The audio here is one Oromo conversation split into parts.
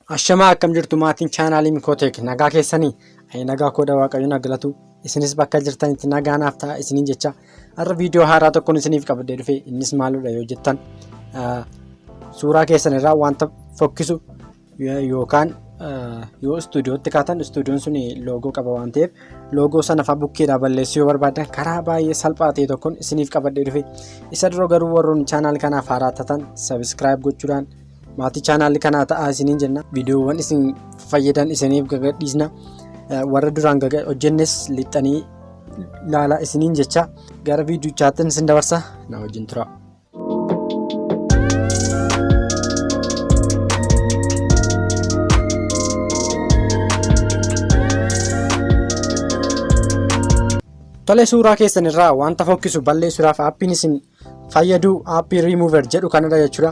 Ashamaa akkam jirtu maatiin chaanaalii MIKO TECH nagaa keessanii nagaa kooda waaqayyoon agalatu isinis bakka jirtanitti nagaa naaf ta'a isiniin jecha har'a viidiyoo haaraa tokkoon isiniif qabadee dhufe innis maaludha yoo jettan suuraa keessan irraa wanta fokkisu yookaan yoo istuudiyootti kaatan istuudiyoon sun loogoo qaba waan ta'eef loogoo sana fa bukkeedhaa balleessuu yoo barbaadan karaa baay'ee salphaa ta'e tokkoon isiniif qabadee dhufe isa dura garuu warroon chaanaal kanaaf haaraa taatan sabiskiraayib gochuudhaan maatii chaanaal kanaa ta'aa isiniin jenna viidiyoowwan isin fayyadan isiniif gagadhiisna warra duraan hojjennes lixanii ilaalaa isiniin jecha gara viidiyochaatti isin dabarsa na wajjin tura. Tole suuraa keessan irraa wanta fokkisu balleessuudhaaf aappiin isin fayyadu aappii remover jedhu kanadha jechuudha.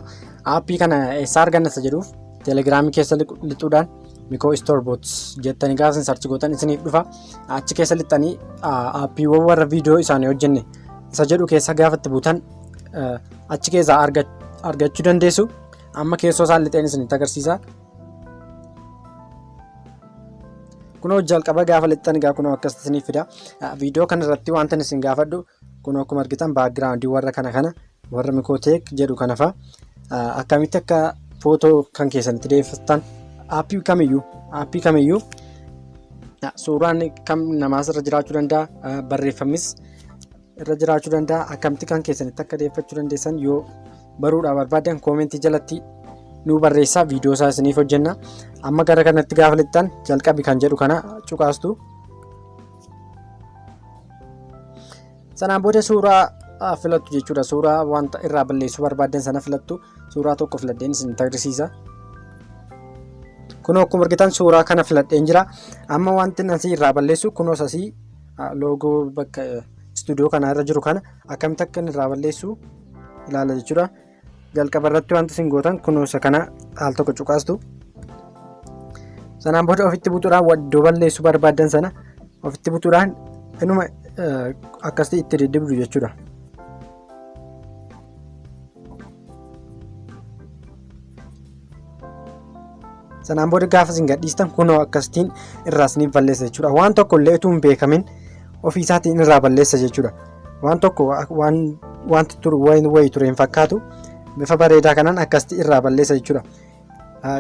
Aappii kana eessaa argannasa jedhuuf teelegiraamii keessa lixuudhaan MIKO Store Bots jettanii gaafa isin sarchi gootan isiniif dhufa. Achi keessa lixanii aappiiwwan warra viidiyoo isaanii hojjenne isa jedhu keessa gaafa itti buutan achi keessaa argachuu dandeessu. Amma keessoo isaan lixeen isinitti agarsiisa. Kunoo jalqaba gaafa lixan egaa kunoo akkas isiniif fida. Viidiyoo kana irratti wanta isin gaafadhu kunoo akkuma argitan baakgiraawundii warra kana warra MIKO TECH jedhu kana fa'a. Akkamitti akka footoo kan keessanitti deeffatan aappii kamiyyuu suuraan kam namaas irra jiraachuu danda'a barreeffamis irra jiraachuu danda'a akkamitti kan keessanitti akka deeffachuu dandeessan yoo baruudhaaf barbaadan koomentii jalatti nu barreessaa viidiyoo isaa isiniif hojjenna. Amma gara kanatti gaafa lixan jalqabi kan jedhu kana cuqaastu. Sanaan booda suuraa filattu jechuudha. Suuraa wanta irraa balleessuu barbaadan sana filattu. Suuraa tokko filadheen isinitti agarsiisa. Kunoo akkuma argitan suuraa kana filadheen jira. Amma wanti asii irraa balleessu kunoo asii loogoo bakka istuudiyoo kana irra jiru kana akkamitti akka irraa balleessu ilaala jechuudha. Jalqaba irratti wanti isin gootan kunoo isa kana al tokko cuqaastu. Sanaan booda ofitti butuudhaan iddoo balleessuu barbaadan sana ofitti butuudhaan inuma akkasii itti deddeebidu jechuudha. Sanaan booda gaafa isin gadhiistan kunoo akkasitiin irraa isiniif balleessa jechuudha. Waan tokko illee utuu hin beekamin ofii isaatiin irraa balleessa jechuudha. Waan tokko wanti wayii ture hin fakkaatu bifa bareedaa kanaan akkasitti irraa balleessa jechuudha.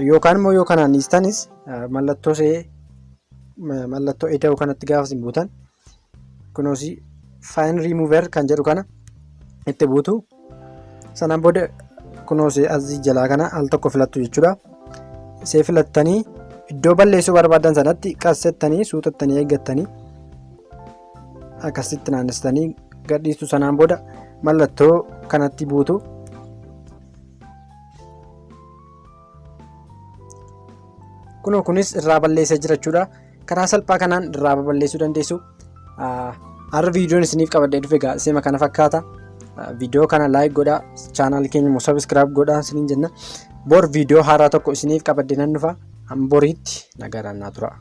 Yookaan immoo yoo kanaan dhiistanis mallattoo eda'u kanatti gaafa isin buutan kunoos fine remover kan jedhu kana itti buutu. Sanaan booda kunoos asii jalaa kana al tokko filattu jechuudha. See filattanii iddoo balleessuu barbaadan sanatti qassettanii suutattanii eeggattanii akkasitti naannestanii gadhiistu. Sanaan booda mallattoo kanatti buutu. Kunoo kunis irraa balleessee jira jechuudha. Karaa salphaa kanaan irraa balleessuu dandeessu. Har'a viidiyoon isiniif qabadee dhufe egaa seema kana fakkaata. Viidiyoo kana laayik godhaa, chaanaal keenya immoo sabiskiraayib godhaa isiniin jenna. Bor viidiyoo haaraa tokko isiniif qabadee nan dhufa. Boriitti nagaadhaan naa tura.